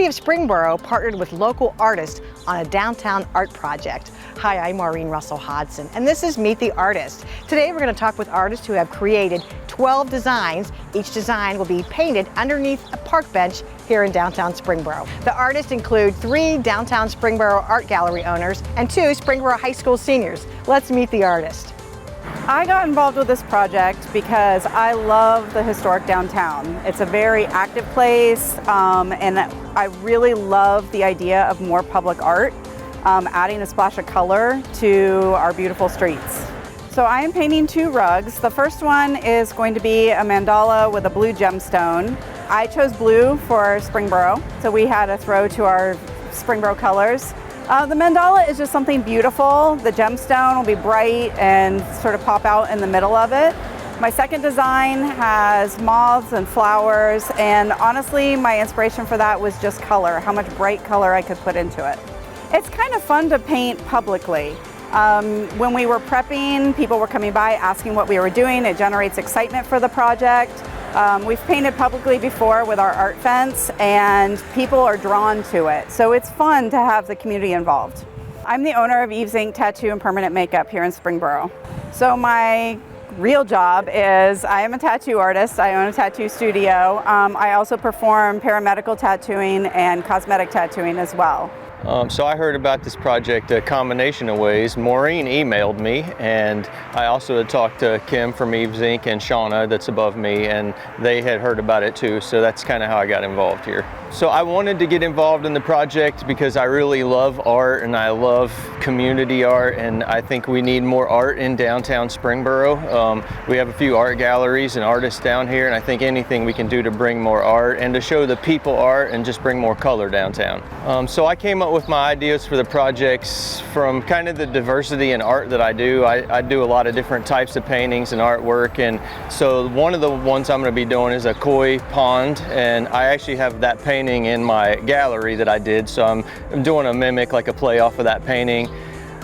City of Springboro partnered with local artists on a downtown art project. Hi, I'm Maureen Russell Hodson, and this is Meet the Artist. Today we're going to talk with artists who have created 12 designs. Each design will be painted underneath a park bench here in downtown Springboro. The artists include 3 downtown Springboro art gallery owners and 2 Springboro High School seniors. Let's meet the artist. I got involved with this project because I love the historic downtown. It's a very active place, and I really love the idea of more public art, adding a splash of color to our beautiful streets. So I am painting 2 rugs. The first one is going to be a mandala with a blue gemstone. I chose blue for Springboro, so we had a throw to our Springboro colors. The mandala is just something beautiful. The gemstone will be bright and sort of pop out in the middle of it. My second design has moths and flowers, and honestly, my inspiration for that was just color, how much bright color I could put into it. It's kind of fun to paint publicly. When we were prepping, people were coming by asking what we were doing. It generates excitement for the project. We've painted publicly before with our art fence, and people are drawn to it. So it's fun to have the community involved. I'm the owner of Eve's Ink Tattoo and Permanent Makeup here in Springboro. So my real job is I am a tattoo artist. I own a tattoo studio. I also perform paramedical tattooing and cosmetic tattooing as well. So I heard about this project a combination of ways. Maureen emailed me, and I also had talked to Kim from Eve's Ink and Shawna that's above me, and they had heard about it too, so that's kind of how I got involved here. So I wanted to get involved in the project because I really love art and I love community art, and I think we need more art in downtown Springboro. We have a few art galleries and artists down here, and I think anything we can do to bring more art and to show the people art and just bring more color downtown. So I came up with my ideas for the projects from kind of the diversity in art that I do. I do a lot of different types of paintings and artwork, and so one of the ones I'm going to be doing is a koi pond, and I actually have that painting in my gallery that I did, so I'm doing a mimic, like a play off of that painting.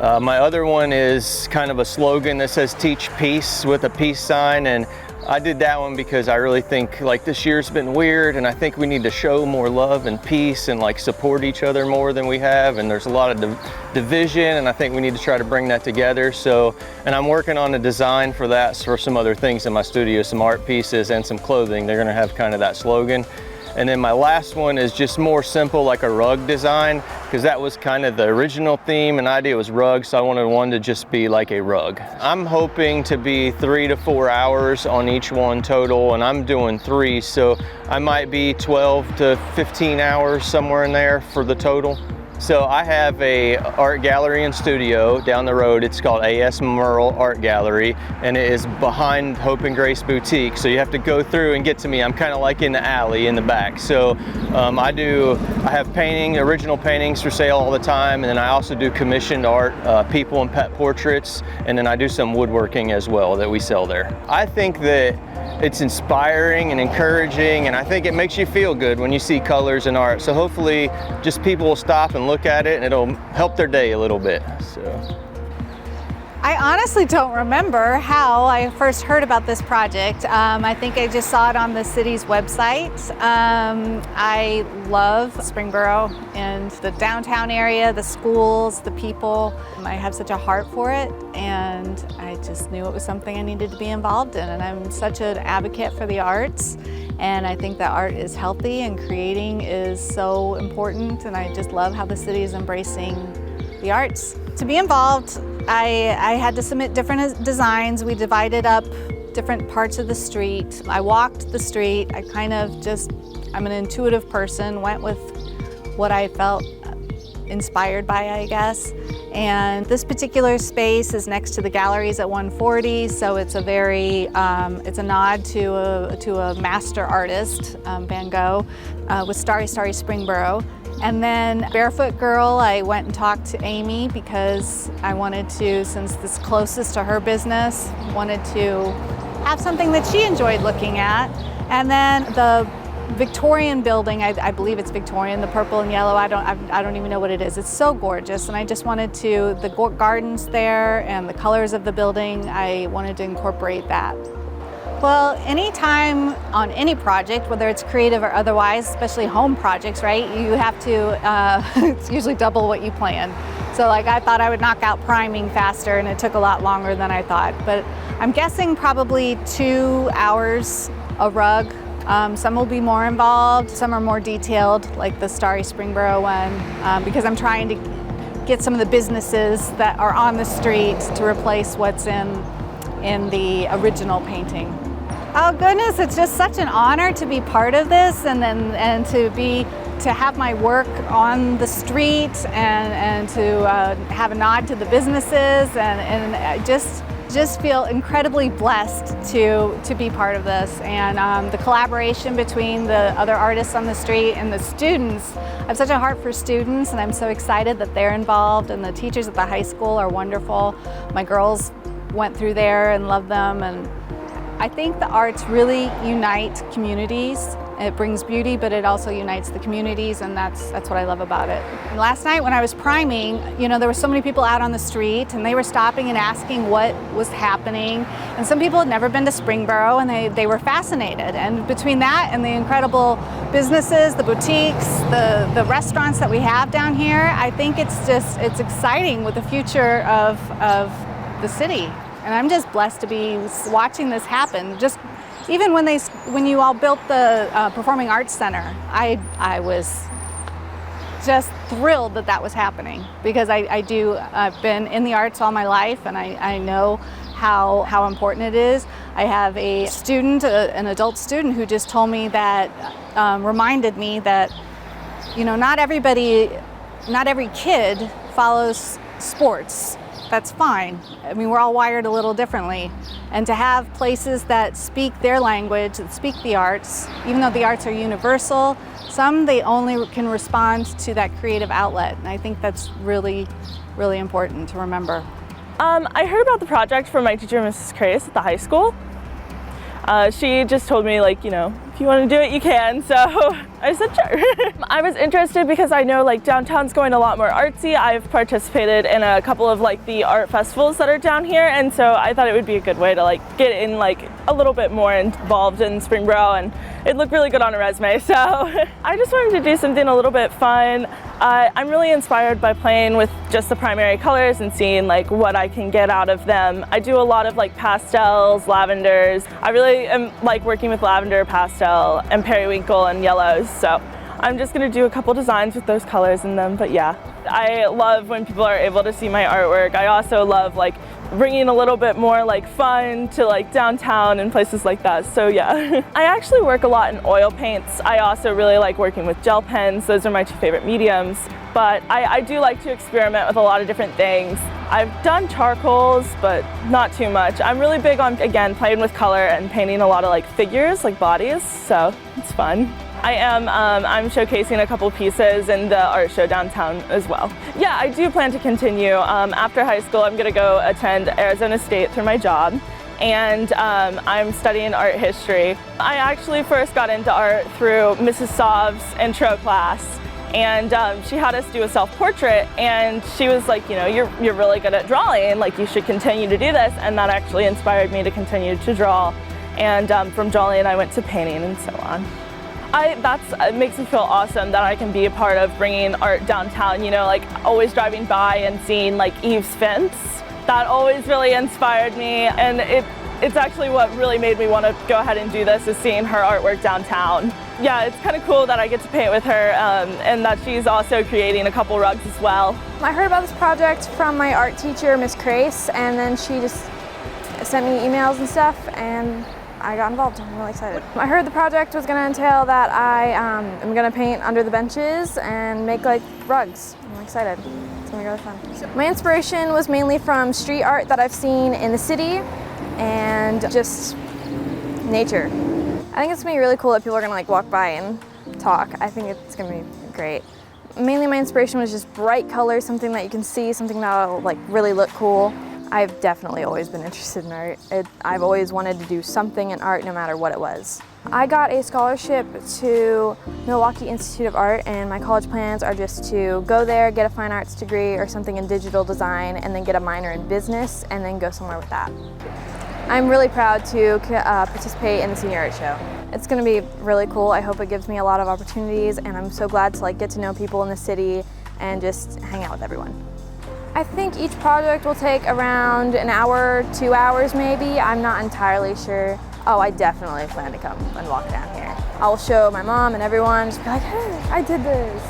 My other one is kind of a slogan that says "Teach Peace" with a peace sign, and I did that one because I really think like this year's been weird, and I think we need to show more love and peace and like support each other more than we have, and there's a lot of division, and I think we need to try to bring that together. So, and I'm working on a design for that for some other things in my studio, some art pieces and some clothing. They're gonna have kind of that slogan. And then my last one is just more simple, like a rug design, because that was kind of the original theme and idea was rugs, so I wanted one to just be like a rug. I'm hoping to be 3 to 4 hours on each one total, and I'm doing 3, so I might be 12 to 15 hours, somewhere in there for the total. So I have a art gallery and studio down the road. It's called AS Murrill Art Gallery, and it is behind Hope and Grace Boutique. So you have to go through and get to me. I'm kind of like in the alley in the back. So I have original paintings for sale all the time, and then I also do commissioned art, people and pet portraits, and then I do some woodworking as well that we sell there. I think that it's inspiring and encouraging, and I think it makes you feel good when you see colors and art. So hopefully just people will stop and look at it, and it'll help their day a little bit. So I honestly don't remember how I first heard about this project. I think I just saw it on the city's website. I love Springboro and the downtown area, the schools, the people. I have such a heart for it, and I just knew it was something I needed to be involved in. And I'm such an advocate for the arts, and I think that art is healthy and creating is so important, and I just love how the city is embracing the arts. To be involved, I had to submit different designs. We divided up different parts of the street. I walked the street. I'm an intuitive person, went with what I felt inspired by, I guess. And this particular space is next to the galleries at 140, so it's a very, it's a nod to a master artist, Van Gogh, with Starry, Starry Springboro. And then Barefoot Girl, I went and talked to Amy because I wanted to, since this is closest to her business, wanted to have something that she enjoyed looking at. And then the Victorian building, I believe it's Victorian, the purple and yellow, I don't even know what it is. It's so gorgeous, and I just wanted to, the gardens there and the colors of the building, I wanted to incorporate that. Well, anytime on any project, whether it's creative or otherwise, especially home projects, right, you have to, it's usually double what you plan. So like I thought I would knock out priming faster and it took a lot longer than I thought. But I'm guessing probably 2 hours a rug. Some will be more involved, some are more detailed, like the Starry Springboro one, because I'm trying to get some of the businesses that are on the street to replace what's in the original painting. Oh goodness, it's just such an honor to be part of this and to have my work on the street and to have a nod to the businesses and I just feel incredibly blessed to be part of this, and the collaboration between the other artists on the street and the students. I have such a heart for students and I'm so excited that they're involved, and the teachers at the high school are wonderful. My girls went through there and love them, and I think the arts really unite communities. It brings beauty, but it also unites the communities, and that's what I love about it. And last night when I was priming, you know, there were so many people out on the street and they were stopping and asking what was happening. And some people had never been to Springboro and they were fascinated. And between that and the incredible businesses, the boutiques, the restaurants that we have down here, I think it's exciting with the future of the city. And I'm just blessed to be watching this happen. Just even when you all built the Performing Arts Center, I was just thrilled that was happening, because I've been in the arts all my life, and I know how important it is. I have a student, an adult student, who just told me that, reminded me that, you know, not every kid follows sports. That's fine. I mean, we're all wired a little differently. And to have places that speak their language, that speak the arts, even though the arts are universal, they only can respond to that creative outlet. And I think that's really, really important to remember. I heard about the project from my teacher, Mrs. Crace, at the high school. She just told me, like, you know, if you want to do it, you can. So I said, sure. I was interested because I know like downtown's going a lot more artsy. I've participated in a couple of like the art festivals that are down here. And so I thought it would be a good way to like get in like a little bit more involved in Springboro, and it looked really good on a resume. So I just wanted to do something a little bit fun. I'm really inspired by playing with just the primary colors and seeing like what I can get out of them. I do a lot of like pastels, lavenders. I really am like working with lavender, pastel, and periwinkle and yellows. So I'm just gonna do a couple designs with those colors in them, but yeah. I love when people are able to see my artwork. I also love like bringing a little bit more like fun to like downtown and places like that, so yeah. I actually work a lot in oil paints. I also really like working with gel pens. Those are my two favorite mediums, but I do like to experiment with a lot of different things. I've done charcoals, but not too much. I'm really big on, again, playing with color and painting a lot of like figures, like bodies, so it's fun. I'm showcasing a couple pieces in the art show downtown as well. Yeah, I do plan to continue. After high school, I'm gonna go attend Arizona State through my job, and I'm studying art history. I actually first got into art through Mrs. Sov's intro class, and she had us do a self-portrait, and she was like, you know, you're really good at drawing, like you should continue to do this, and that actually inspired me to continue to draw. And from drawing, I went to painting and so on. It makes me feel awesome that I can be a part of bringing art downtown, you know, like always driving by and seeing like Eve's fence. That always really inspired me, and it's actually what really made me want to go ahead and do this, is seeing her artwork downtown. Yeah, it's kind of cool that I get to paint with her, and that she's also creating a couple rugs as well. I heard about this project from my art teacher, Miss Crace, and then she just sent me emails and stuff, and I got involved. I'm really excited. I heard the project was going to entail that I am going to paint under the benches and make like rugs. I'm excited. It's going to be really fun. My inspiration was mainly from street art that I've seen in the city and just nature. I think it's going to be really cool that people are going to like walk by and talk. I think it's going to be great. Mainly my inspiration was just bright colors, something that you can see, something that'll like really look cool. I've definitely always been interested in art. I've always wanted to do something in art, no matter what it was. I got a scholarship to Milwaukee Institute of Art, and my college plans are just to go there, get a fine arts degree or something in digital design, and then get a minor in business, and then go somewhere with that. I'm really proud to participate in the Senior Art Show. It's going to be really cool. I hope it gives me a lot of opportunities, and I'm so glad to get to know people in the city and just hang out with everyone. I think each project will take around an hour, 2 hours maybe. I'm not entirely sure. Oh, I definitely plan to come and walk down here. I'll show my mom and everyone, just be like, hey, I did this.